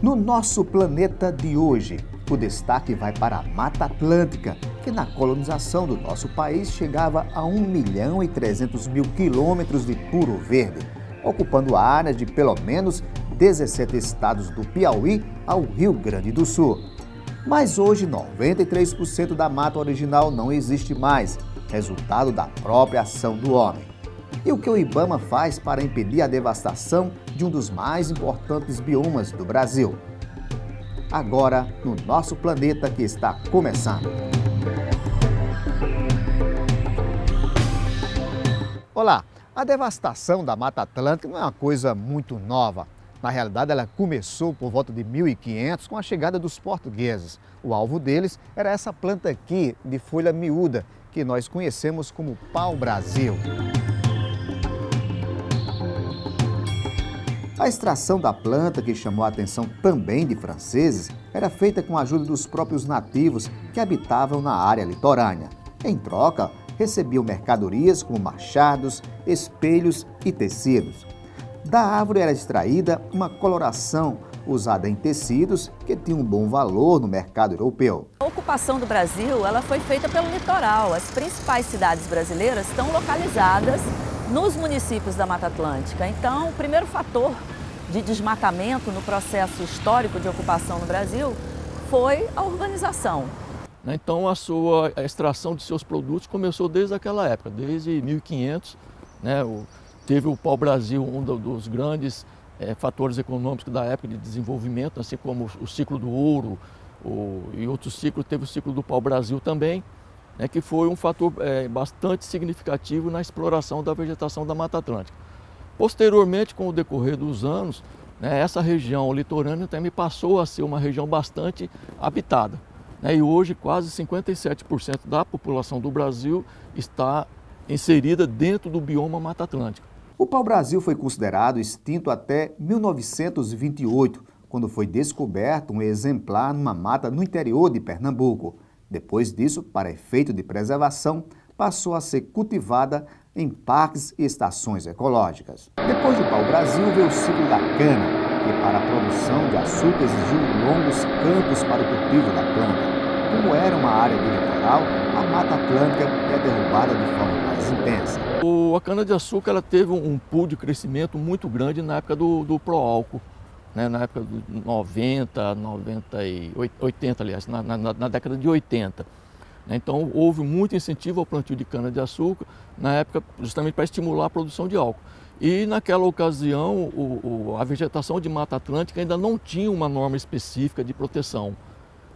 No nosso planeta de hoje, o destaque vai para a Mata Atlântica, que na colonização do nosso país chegava a 1.300.000 quilômetros de puro verde, ocupando áreas de pelo menos 17 estados do Piauí ao Rio Grande do Sul. Mas hoje 93% da mata original não existe mais, resultado da própria ação do homem. E o que o IBAMA faz para impedir a devastação de um dos mais importantes biomas do Brasil? Agora, no nosso planeta que está começando. Olá, a devastação da Mata Atlântica não é uma coisa muito nova. Na realidade, ela começou por volta de 1500 com a chegada dos portugueses. O alvo deles era essa planta aqui, de folha miúda, que nós conhecemos como pau-brasil. A extração da planta, que chamou a atenção também de franceses, era feita com a ajuda dos próprios nativos que habitavam na área litorânea. Em troca, recebiam mercadorias como machados, espelhos e tecidos. Da árvore era extraída uma coloração usada em tecidos que tinha um bom valor no mercado europeu. A ocupação do Brasil ela foi feita pelo litoral. As principais cidades brasileiras estão localizadas nos municípios da Mata Atlântica. Então, o primeiro fator de desmatamento no processo histórico de ocupação no Brasil foi a urbanização. Então, a extração de seus produtos começou desde aquela época, desde 1500, né? Teve o pau-brasil, um dos grandes fatores econômicos da época de desenvolvimento, assim como o ciclo do ouro e outros ciclos, teve o ciclo do pau-brasil também, né, que foi um fator bastante significativo na exploração da vegetação da Mata Atlântica. Posteriormente, com o decorrer dos anos, né, essa região litorânea também passou a ser uma região bastante habitada, né, e hoje quase 57% da população do Brasil está inserida dentro do bioma Mata Atlântica. O pau-brasil foi considerado extinto até 1928, quando foi descoberto um exemplar numa mata no interior de Pernambuco. Depois disso, para efeito de preservação, passou a ser cultivada em parques e estações ecológicas. Depois do pau-brasil veio o ciclo da cana, que para a produção de açúcar exigiu longos campos para o cultivo da planta. Como era uma área do litoral, a Mata Atlântica é derrubada de forma mais intensa. A cana-de-açúcar ela teve um pool de crescimento muito grande na época do pró-álcool, né? Na época de 90, 80, aliás, na década de 80. Então, houve muito incentivo ao plantio de cana-de-açúcar, na época, justamente para estimular a produção de álcool. E, naquela ocasião, a vegetação de Mata Atlântica ainda não tinha uma norma específica de proteção.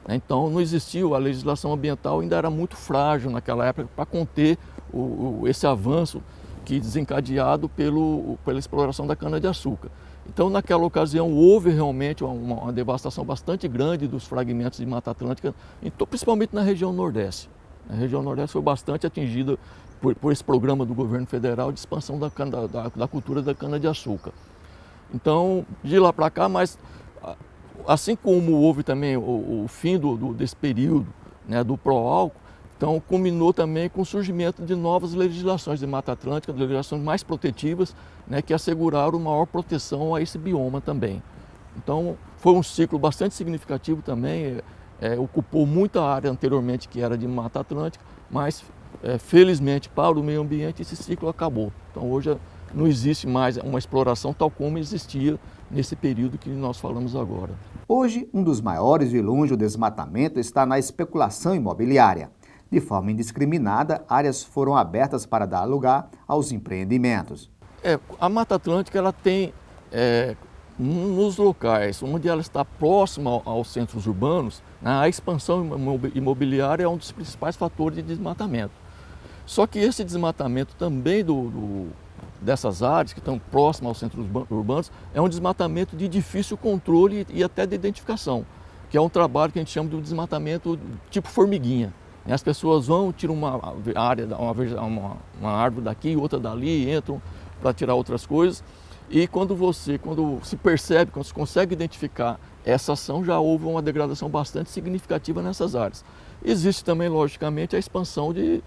Então, não existia, a legislação ambiental ainda era muito frágil naquela época para conter esse avanço que desencadeado pela exploração da cana-de-açúcar. Então, naquela ocasião, houve realmente uma devastação bastante grande dos fragmentos de Mata Atlântica, principalmente na região Nordeste. A região Nordeste foi bastante atingida por esse programa do governo federal de expansão da cultura da cana-de-açúcar. Então, de lá para cá, mas assim como houve também o fim desse período, né, do pró-álcool, então culminou também com o surgimento de novas legislações de Mata Atlântica, legislações mais protetivas, né, que asseguraram maior proteção a esse bioma também. Então foi um ciclo bastante significativo também, ocupou muita área anteriormente que era de Mata Atlântica, mas felizmente para o meio ambiente esse ciclo acabou. Então hoje não existe mais uma exploração tal como existia nesse período que nós falamos agora. Hoje, um dos maiores vilões do desmatamento está na especulação imobiliária. De forma indiscriminada, áreas foram abertas para dar lugar aos empreendimentos. A Mata Atlântica ela tem, nos locais onde ela está próxima aos centros urbanos, a expansão imobiliária é um dos principais fatores de desmatamento. Só que esse desmatamento também dessas áreas que estão próximas aos centros urbanos é um desmatamento de difícil controle e até de identificação, que é um trabalho que a gente chama de desmatamento tipo formiguinha. As pessoas vão, tiram uma árvore daqui, outra dali, entram para tirar outras coisas e quando se percebe, quando se consegue identificar essa ação, já houve uma degradação bastante significativa nessas áreas. Existe também, logicamente, a expansão de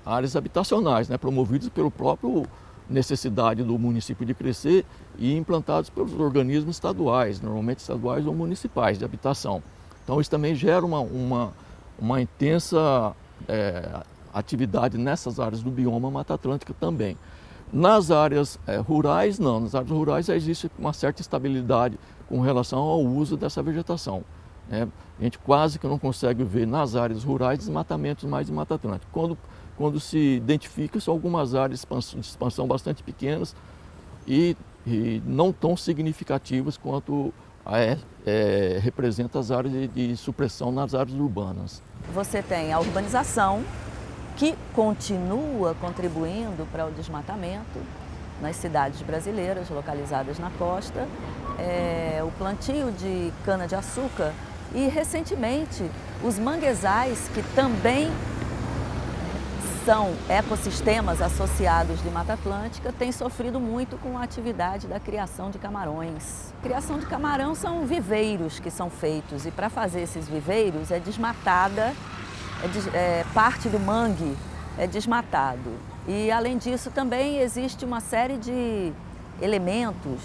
áreas habitacionais, né, promovidas pelo próprio necessidade do município de crescer e implantados pelos organismos estaduais, normalmente estaduais ou municipais de habitação. Então isso também gera uma intensa atividade nessas áreas do bioma Mata Atlântica também. Nas áreas rurais, não. Nas áreas rurais já existe uma certa estabilidade com relação ao uso dessa vegetação. A gente quase que não consegue ver nas áreas rurais desmatamentos mais de Mata Atlântica. Quando se identifica, são algumas áreas de expansão bastante pequenas e não tão significativas quanto representa as áreas de supressão nas áreas urbanas. Você tem a urbanização, que continua contribuindo para o desmatamento nas cidades brasileiras localizadas na costa, o plantio de cana-de-açúcar e, recentemente, os manguezais, que também são ecossistemas associados de Mata Atlântica, têm sofrido muito com a atividade da criação de camarões. A criação de camarão são viveiros que são feitos e, para fazer esses viveiros, é desmatada parte do mangue é desmatado. E, além disso, também existe uma série de elementos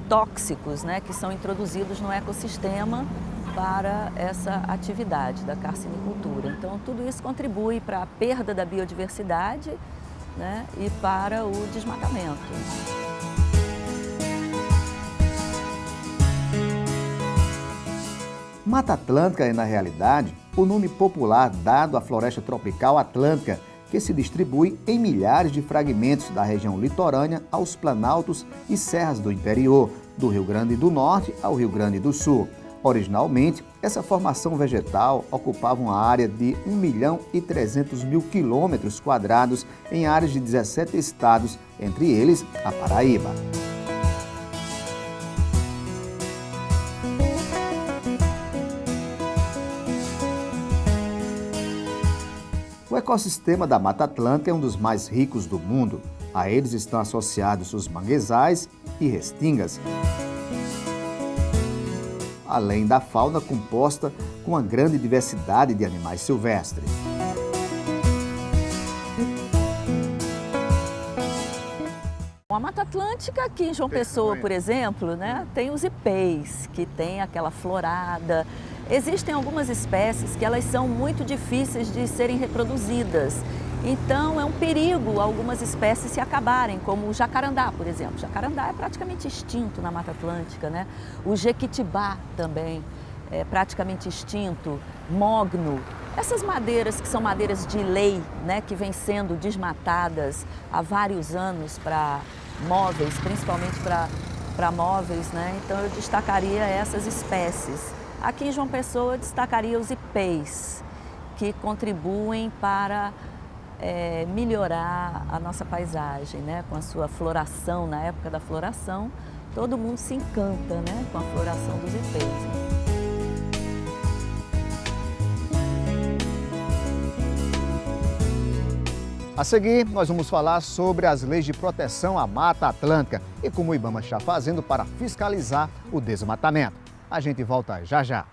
tóxicos, né, que são introduzidos no ecossistema para essa atividade da carcinicultura. Então, tudo isso contribui para a perda da biodiversidade, né, e para o desmatamento. Mata Atlântica é, na realidade, o nome popular dado à floresta tropical atlântica, que se distribui em milhares de fragmentos da região litorânea aos planaltos e serras do interior, do Rio Grande do Norte ao Rio Grande do Sul. Originalmente, essa formação vegetal ocupava uma área de 1.300.000 quilômetros quadrados em áreas de 17 estados, entre eles a Paraíba. O ecossistema da Mata Atlântica é um dos mais ricos do mundo. A eles estão associados os manguezais e restingas, além da fauna composta com uma grande diversidade de animais silvestres. A Mata Atlântica, aqui em João Pessoa, por exemplo, né, tem os ipês, que tem aquela florada. Existem algumas espécies que elas são muito difíceis de serem reproduzidas. Então é um perigo algumas espécies se acabarem, como o jacarandá, por exemplo. O jacarandá é praticamente extinto na Mata Atlântica, né? O jequitibá também é praticamente extinto, mogno. Essas madeiras que são madeiras de lei, né, que vêm sendo desmatadas há vários anos para móveis, principalmente para móveis, né? Então eu destacaria essas espécies. Aqui em João Pessoa eu destacaria os ipês, que contribuem para melhorar a nossa paisagem, né? Com a sua floração, na época da floração, todo mundo se encanta, né, com a floração dos ipês. A seguir, nós vamos falar sobre as leis de proteção à Mata Atlântica e como o IBAMA está fazendo para fiscalizar o desmatamento. A gente volta já já.